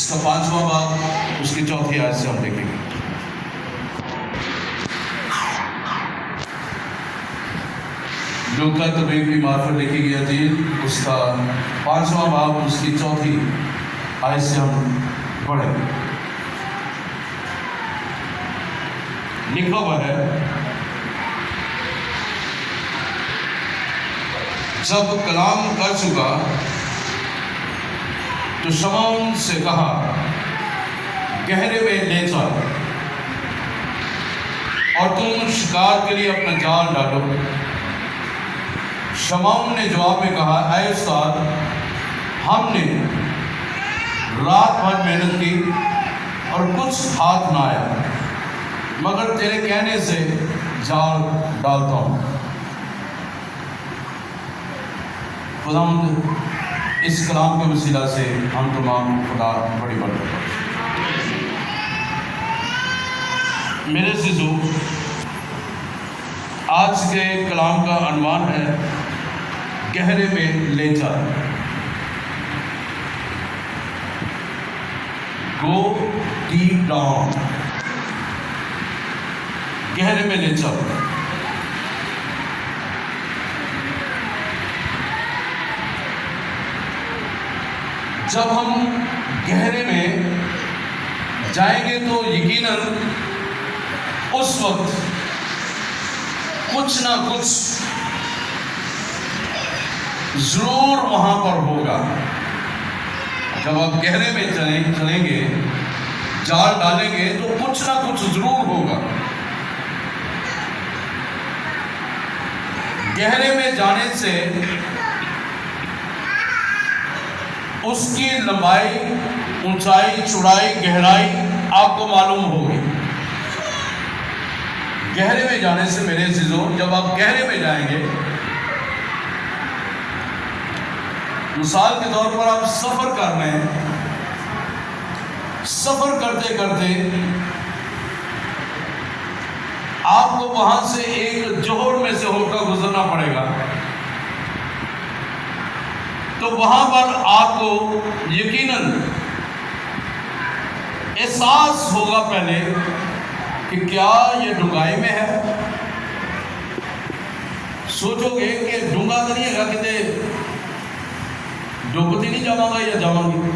اس کا 5واں باب اس کی 4تھی آیت سے ہم دیکھیں گے۔ لوکا طبیب کی معرفت لکھی گئی انجیل اس کا 5واں باب اس کی 4تھی آیت سے ہم پڑھیں گے۔ لکھا ہوا ہے، جب کلام کر چکا تو شمعون سے کہا گہرے میں لے چل اور تم شکار کے لیے اپنا جال ڈالو۔ شمعون نے جواب میں کہا، اے استاد، ہم نے رات بھر محنت کی اور کچھ ہاتھ نہ آیا، مگر تیرے کہنے سے جال ڈالتا ہوں۔ خداوند اس کلام کے وسیلہ سے ہم تمام خدا بڑی برکت بخشے۔ میرے عزیزو، آج کے کلام کا عنوان ہے گہرے میں لے چل۔ گو ڈیپ ڈاؤن، گہرے میں لے چل۔ جب ہم گہرے میں جائیں گے تو یقیناً اس وقت کچھ نہ کچھ ضرور وہاں پر ہوگا۔ جب آپ گہرے میں چلیں گے، جال ڈالیں گے تو کچھ نہ کچھ ضرور ہوگا۔ گہرے میں جانے سے اس کی لمبائی، اونچائی، چوڑائی، گہرائی آپ کو معلوم ہوگی۔ گہرے میں جانے سے میرے عزیزو، جب آپ گہرے میں جائیں گے، مثال کے طور پر آپ سفر کر رہے ہیں، سفر کرتے کرتے آپ کو وہاں سے ایک جوہر میں سے ہو کر گزرنا پڑے گا، تو وہاں پر آپ کو یقیناً احساس ہوگا پہلے کہ کیا یہ ڈونگائی میں ہے۔ سوچو گے کہ ڈونگا تو نہیں ہے گا، کتے ڈوبتی نہیں جاؤں گا یا جاؤں گی۔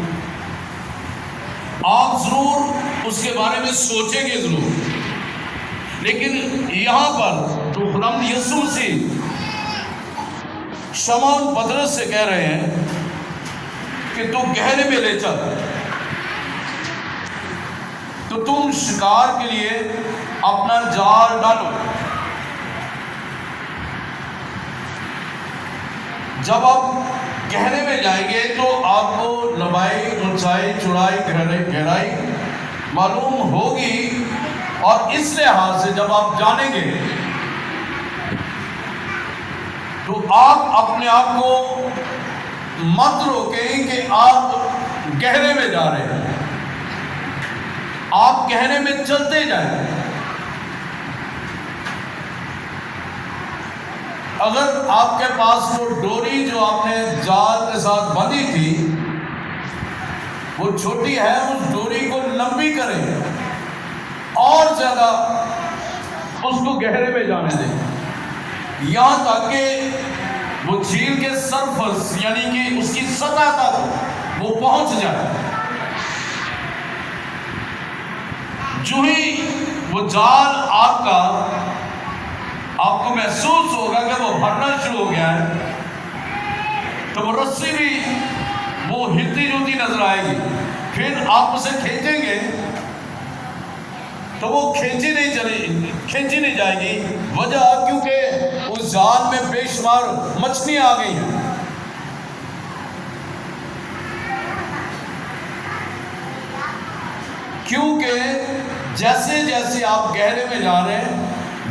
آپ ضرور اس کے بارے میں سوچیں گے ضرور، لیکن یہاں پر تو خداوند یسوع مسیح شمعون پطرس سے کہہ رہے ہیں کہ تو گہرے میں لے چل، تو تم شکار کے لیے اپنا جال ڈالو۔ جب آپ گہرے میں جائیں گے تو آپ کو لمبائی، اونچائی، چوڑائی، گہرائی معلوم ہوگی، اور اس لحاظ سے جب آپ جانیں گے تو آپ اپنے آپ کو مت روکیں کہ آپ گہرے میں جا رہے ہیں، آپ گہرے میں چلتے جائیں۔ اگر آپ کے پاس وہ ڈوری جو آپ نے جال کے ساتھ بندھی تھی وہ چھوٹی ہے، اس ڈوری کو لمبی کریں اور زیادہ اس کو گہرے میں جانے دیں، یہاں تک کہ وہ جھیل کے سرفس یعنی کہ اس کی سطح تک وہ پہنچ جائے۔ جو ہی وہ جال آپ کو محسوس ہوگا کہ وہ بھرنا شروع ہو گیا ہے، تو وہ رسی بھی وہ ہلتی جلتی نظر آئے گی، پھر آپ اسے کھینچیں گے تو وہ کھینچی نہیں جائے گی۔ وجہ کیونکہ اس جال میں بے شمار مچھلیاں آ گئی ہیں۔ کیونکہ جیسے جیسے آپ گہرے میں جا رہے ہیں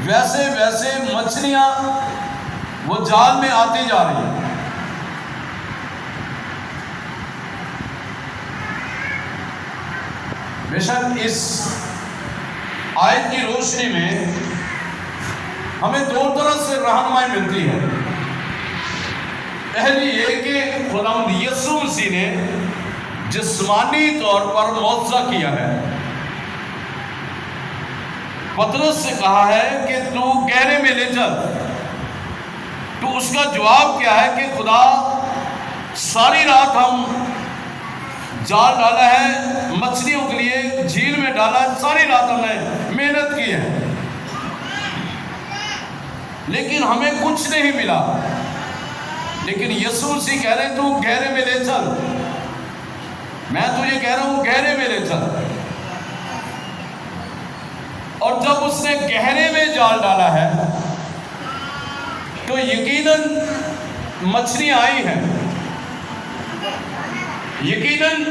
ویسے ویسے مچھلیاں وہ جال میں آتی جا رہی ہیں۔ بے شک اس آیت کی روشنی میں ہمیں دو طرح سے رہنمائی ملتی ہے۔ پہلی یہ کہ خداوند یسوع مسیح نے جسمانی طور پر معجزہ کیا ہے۔ پطرس سے کہا ہے کہ تو گہرے میں لے چل، تو اس کا جواب کیا ہے کہ خدا ساری رات ہم جال ڈالا ہے مچھلیوں کے لیے، جھیل میں ڈالا ہے، ساری رات ہم نے محنت کی ہے، لیکن ہمیں کچھ نہیں ملا۔ لیکن یسوع مسیح کہہ رہے ہیں تو گہرے میں لے چل، میں تجھے کہہ رہا ہوں گہرے میں لے چل۔ اور جب اس نے گہرے میں جال ڈالا ہے تو یقیناً مچھلیاں آئی ہیں، یقیناً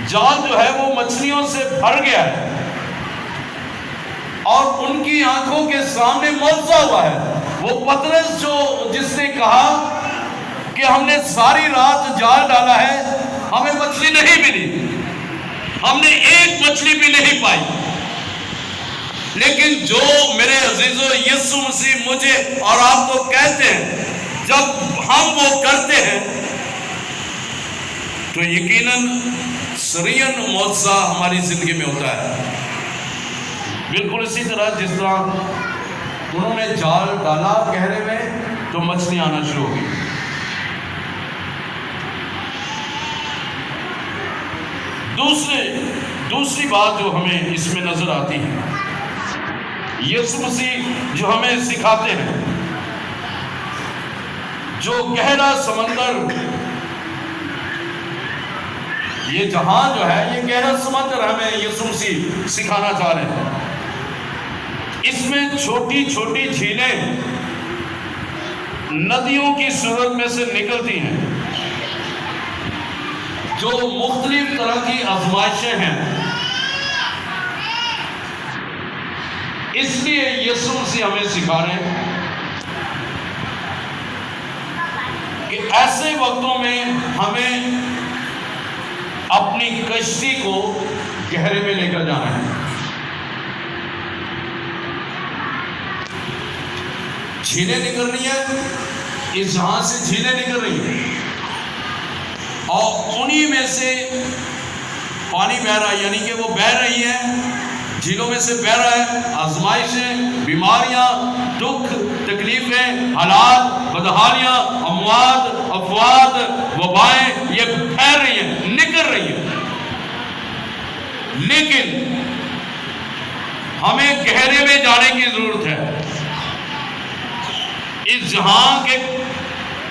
جال جو ہے وہ مچھلیوں سے بھر گیا ہے، اور ان کی آنکھوں کے سامنے معجزہ ہوا ہے۔ وہ پطرس جس نے کہا کہ ہم نے ساری رات جال ڈالا ہے، ہمیں مچھلی نہیں ملی، ہم نے ایک مچھلی بھی نہیں پائی، لیکن جو میرے عزیزو یسوع مسیح مجھے اور آپ کو کہتے ہیں، جب ہم وہ کرتے ہیں تو یقیناً سرین معجزہ ہماری زندگی میں ہوتا ہے۔ بالکل اسی طرح جس طرح انہوں نے جال ڈالا گہرے میں تو مچھلی آنا شروع ہو گئی۔ دوسری بات جو ہمیں اس میں نظر آتی ہے، یسوع مسیح جو ہمیں سکھاتے ہیں، جو گہرا سمندر، یہ جہان جو ہے یہ گہرا سمندر ہمیں یسوع مسیح سکھانا چاہ رہے ہیں۔ اس میں چھوٹی چھوٹی جھیلیں ندیوں کی صورت میں سے نکلتی ہیں، جو مختلف طرح کی آزمائشیں ہیں۔ اس لیے یسوع مسیح ہمیں سکھا رہے ہیں کہ ایسے وقتوں میں ہمیں اپنی کشتی کو گہرے میں لے کر جانا ہے۔ جھیلیں نکل رہی ہیں، اس جہاز سے جھیلیں نکل رہی ہیں، اور انہی میں سے پانی بہ رہا ہے، یعنی کہ وہ بہ رہی ہے، جھیلوں میں سے بہ رہا ہے۔ آزمائشیں، بیماریاں، دکھ، تکلیفیں، حالات، بدحالیاں، اموات، افوات، وبائیں، یہ پھیل رہی ہیں، نکل رہی ہیں، لیکن ہمیں گہرے میں جانے کی ضرورت ہے۔ اس جہان کے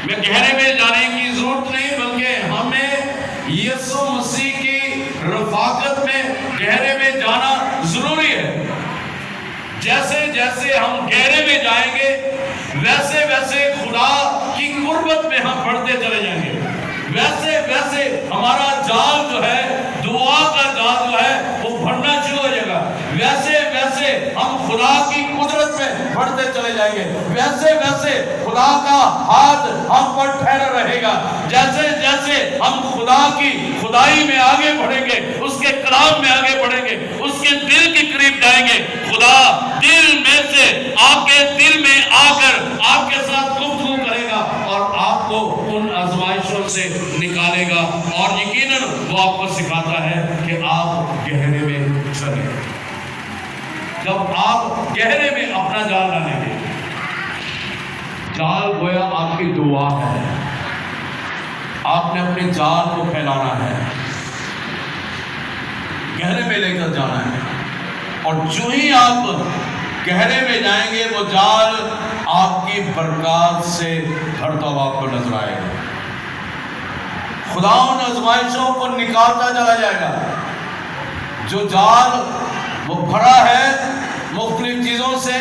میں گہرے میں جانے کی ضرورت نہیں، بلکہ ہمیں یسوع مسیح کی رفاقت میں گہرے میں جانا ضروری ہے۔ جیسے جیسے ہم گہرے میں جائیں گے، ویسے ویسے خدا کی قربت میں ہم بڑھتے چلے جائیں گے، ویسے ویسے ہمارا جال جو ہے، دعا کا جال جو ہے وہ بڑھنا شروع ہو جائے گا، ویسے ویسے ہم خدا کی قدرت میں بڑھتے چلے جائیں گے، ویسے ویسے خدا کا ہاتھ ہم پر ٹھہرا رہے گا، جیسے جیسے ہم خدا کی خدائی میں آگے بڑھیں گے، اس کے کلام میں آگے بڑھیں گے، اس کے دل کے قریب جائیں گے، خدا دل میں سے آپ کے دل میں آ کر آپ کے ساتھ گفتگو کرے گا اور آپ کو ان آزمائشوں سے نکالے گا، اور یقیناً وہ آپ کو سکھاتا ہے کہ آپ گہرے میں چلیں۔ جب آپ گہرے میں اپنا جال ڈالیں گے، جال گویا آپ کی دعا ہے، آپ نے اپنے جال کو پھیلانا ہے، گہرے میں لے کر جانا ہے، اور جو ہی آپ گہرے میں جائیں گے وہ جال آپ کی برکات سے بھرتا ہوا آپ کو نظر آئے گا۔ خدا ان آزمائشوں کو نکالتا چلا جائے گا، جو جال وہ بھرا ہے مختلف چیزوں سے،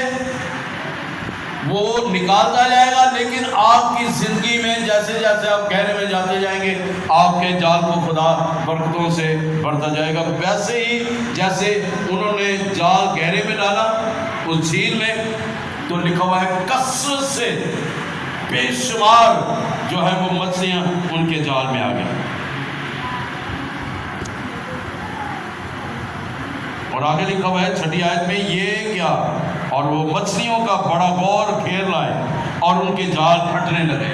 وہ نکالتا جائے گا، لیکن آپ کی زندگی میں جیسے جیسے آپ گہرے میں جاتے جائیں گے، آپ کے جال کو خدا برکتوں سے بھرتا جائے گا۔ ویسے ہی جیسے انہوں نے جال گہرے میں ڈالا اس جھیل میں، تو لکھا ہوا ہے کثرت سے بے شمار جو ہے وہ مچھلیاں ان کے جال میں آ گئی، اور آگے لکھا ہوا ہے 6 آیت میں، یہ کیا، اور وہ مچھلیوں کا بڑا غور گھیر لائے اور ان کے جال پھٹنے لگے۔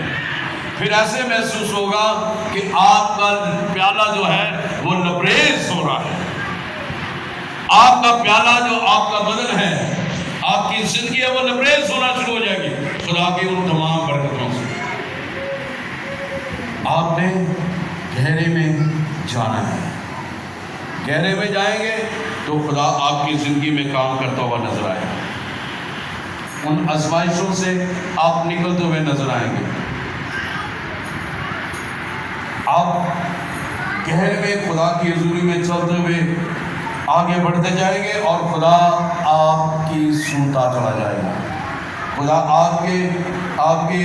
پھر ایسے محسوس ہوگا کہ آپ کا پیالہ جو ہے وہ لبریز ہو رہا ہے. آپ کا پیالہ جو آپ کا بدن ہے، آپ کی زندگی ہے، وہ لبریز ہونا شروع ہو جائے گی خدا کی ان تمام برکتوں سے. آپ نے گہرے میں جانا ہے. گہرے میں جائیں گے تو خدا آپ کی زندگی میں کام کرتا ہوا نظر آئے گا. ان آزمائشوں سے آپ نکلتے ہوئے نظر آئیں گے. آپ گہرے میں خدا کی حضوری میں چلتے ہوئے آگے بڑھتے جائیں گے اور خدا آپ کی سنتا چلا جائے گا. خدا آپ کے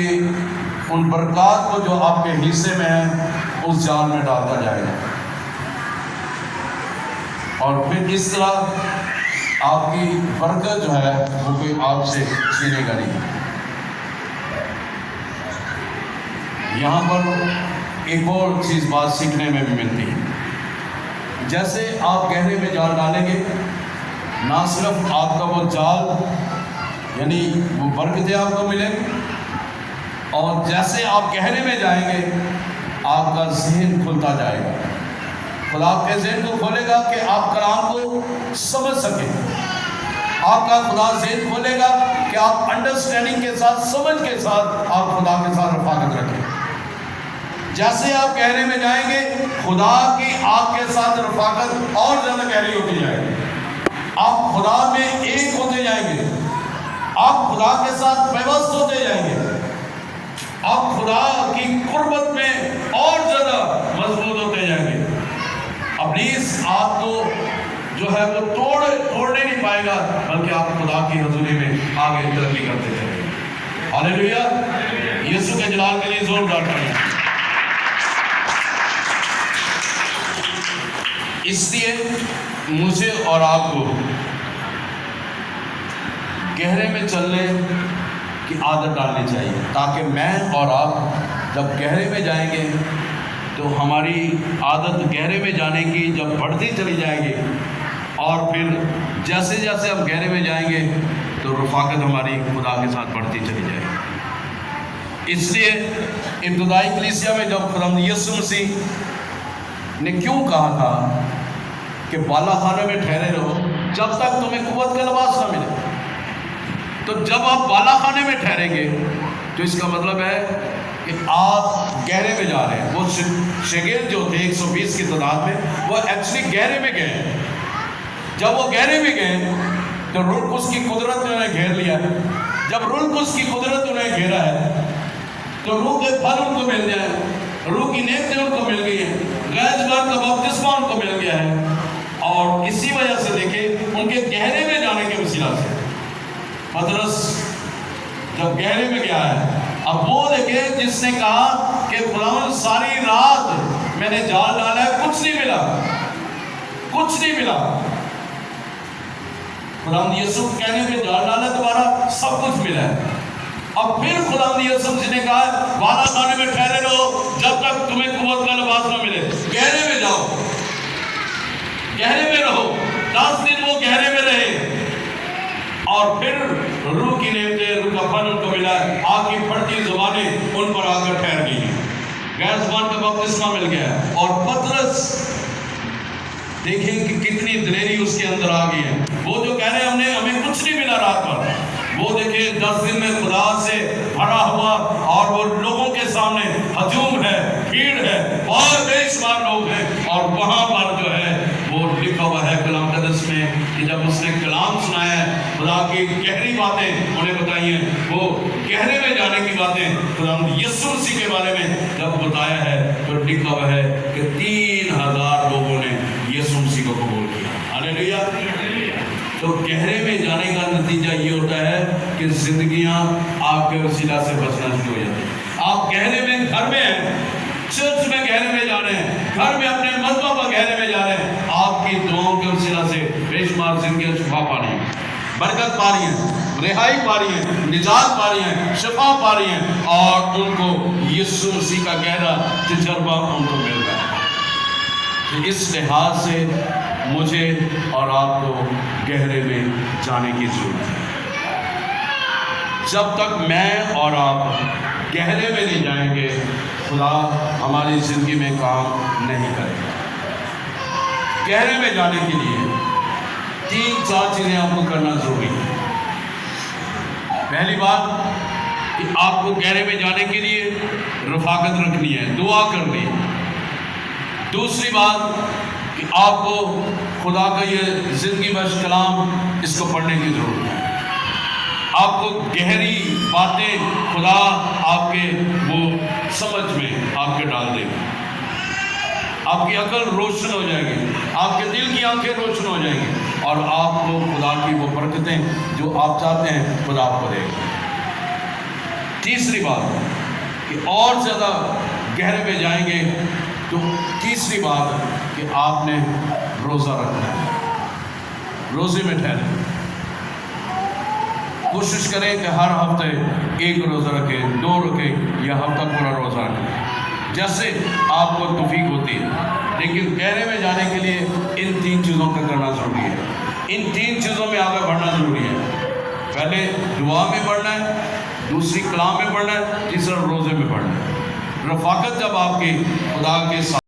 ان برکات کو جو آپ کے حصے میں ہیں اس جال میں ڈالتا جائے گا. اور پھر اس طرح آپ کی برکت جو ہے وہ کوئی آپ سے چھینے گا نہیں. یہاں پر ایک اور چیز بات سیکھنے میں بھی ملتی ہے. جیسے آپ گہرے میں جال ڈالیں گے، نہ صرف آپ کا وہ جال یعنی وہ برکتیں آپ کو ملیں گی، اور جیسے آپ گہرے میں جائیں گے آپ کا ذہن کھلتا جائے گا. خدا آپ کے ذہن کو کھولے گا کہ آپ کلام کو سمجھ سکیں. آپ کا خدا ذہن کھولے گا کہ آپ انڈرسٹینڈنگ کے ساتھ، سمجھ کے ساتھ آپ خدا کے ساتھ رفاقت رکھیں. جیسے آپ گہرے میں جائیں گے خدا کی آپ کے ساتھ رفاقت اور زیادہ گہری ہوتی جائے گی. آپ خدا میں ایک ہوتے جائیں گے، آپ خدا کے ساتھ پیوست ہوتے جائیں گے، آپ خدا کی قربت میں اور زیادہ مضبوط ہوتے جائیں گے. ابلیس آپ کو جو ہے وہ توڑنے نہیں پائے گا، بلکہ آپ خدا کی حضوری میں آگے ترقی کرتے جائیں گے. ہاللیلویہ. یسوع کے جلال کے لیے زور ڈالتا ہے. اس لیے مجھے اور آپ کو گہرے میں چلنے کی عادت ڈالنی چاہیے، تاکہ میں اور آپ جب گہرے میں جائیں گے تو ہماری عادت گہرے میں جانے کی جب بڑھتی چلی جائے گی، اور پھر جیسے جیسے ہم گہرے میں جائیں گے تو رفاقت ہماری خدا کے ساتھ بڑھتی چلی جائے گی. اس لیے ابتدائی کلیسیا میں جب خدا یسوع مسیح نے کیوں کہا تھا کہ بالا خانے میں ٹھہرے رہو جب تک تمہیں قوت کا لباس نہ ملے، تو جب آپ بالا خانے میں ٹھہریں گے تو اس کا مطلب ہے کہ آپ گہرے میں جا رہے ہیں. وہ شاگرد جو تھے 120 کی تعداد میں، وہ ایکچولی گہرے میں گئے. جب وہ گہرے میں گئے تو روح القدس کی قدرت نے انہیں گھیر لیا. جب روح القدس کی قدرت انہیں گھیرا ہے تو روح کے پھل ان کو مل جائے، روح کی نعمتیں ان کو مل گئی ہیں، غیر زبان کا بپتسمہ ان کو مل گیا ہے. اور اسی وجہ سے دیکھیں ان کے گہرے میں جانے کے وسیلہ سے پطرس جب گہرے میں گیا ہے، اب وہ دیکھیں جس نے کہا کہ خداوند ساری رات میں نے جال ڈالا ہے، کچھ نہیں ملا، کچھ نہیں ملا. خداوند یسوع کہنے پہ جال ڈالا دوبارہ سب کچھ ملا ہے. اب پھر خداوند یسوع نے کہا بالا خانے میں ٹھہرے رہو جب تک تمہیں قوت کا لباس نہ ملے. گہرے میں جاؤ، گہرے میں رہو. 10 دن وہ گہرے میں رہے اور پھر روح کی نعمتیں، روح کا پھل ان کو ملا. آگ کی پھٹتی زبانیں ان پر آ کر ٹھہر گئی ہیں، غیر زبان کا بپتسمہ مل گیا. اور پطرس دیکھیں کہ کتنی دلیری اس کے اندر آ گئی ہے. وہ جو کہہ رہے ہیں ہمیں کچھ نہیں ملا رات بھر، وہ دیکھیں 10 دن میں خدا سے بھرا ہوا اور وہ لوگوں کے سامنے ہجوم ہے، بھیڑ ہے، اور بے شمار لوگ ہیں. اور وہاں پر جو ہے وہ لکھا ہوا ہے کلام مقدس میں کہ جب اس نے کلام سنایا ہے، خدا کی گہری باتیں انہیں بتائی ہیں، وہ گہرے میں جانے کی باتیں خدا یسوع مسیح کے بارے میں جب بتایا ہے تو لکھا ہوا ہے کہ 3000 لوگوں نے یسوع مسیح کو قبول کیا. ہاللیلویہ. تو گہرے میں جانے کا نتیجہ یہ ہوتا ہے کہ زندگیاں آپ کے وسیلہ سے بچنا شروع ہو جاتی ہیں. آپ گہرے میں گھر میں ہیں، چرچ میں گہرے میں جا رہے ہیں، گھر میں اپنے مذہب پر گہرے میں جا رہے ہیں، آپ کی دعاؤں کے وسیلہ سے بے شمار زندگیاں شفا پا رہی ہیں، برکت پا رہی ہیں، رہائی پا رہی ہیں، نجات پا رہی ہیں، شفا پا رہی ہیں، اور ان کو یسوع مسیح کا گہرا تجربہ ان کو مل رہا ہے. تو اس لحاظ سے مجھے اور آپ کو گہرے میں جانے کی ضرورت ہے. جب تک میں اور آپ گہرے میں نہیں جائیں گے خدا ہماری زندگی میں کام نہیں کرے گا۔ گہرے میں جانے کے لیے 3-4 چیزیں آپ کو کرنا ضروری ہے۔ پہلی بات کہ آپ کو گہرے میں جانے کے لیے رفاقت رکھنی ہے، دعا کرنی ہے۔ دوسری بات کہ آپ کو خدا کا یہ زندگی بخش کلام اس کو پڑھنے کی ضرورت ہے۔ آپ کو گہری باتیں خدا آپ کے وہ سمجھ میں آپ کے ڈال دے گا، آپ کی عقل روشن ہو جائے گی، آپ کے دل کی آنکھیں روشن ہو جائیں گی، اور آپ کو خدا کی وہ برکتیں جو آپ چاہتے ہیں خدا آپ کو دے گا۔ تیسری بات کہ اور زیادہ گہرے میں جائیں گے تو تیسری بات کہ آپ نے روزہ رکھنا ہے، روزے میں ٹھہریں۔ کوشش کریں کہ ہر ہفتے 1 روزہ رکھیں، 2 رکھیں، یا ہفتہ پورا روزہ رکھیں، جیسے آپ کو توفیق ہوتی ہے۔ لیکن گہرے میں جانے کے لیے ان 3 چیزوں کا کرنا ضروری ہے، ان 3 چیزوں میں آگے بڑھنا ضروری ہے۔ پہلے دعا میں بڑھنا ہے، دوسری کلام میں بڑھنا ہے، تیسرا روزے میں بڑھنا ہے۔ رفاقت جب آپ کی خدا کے ساتھ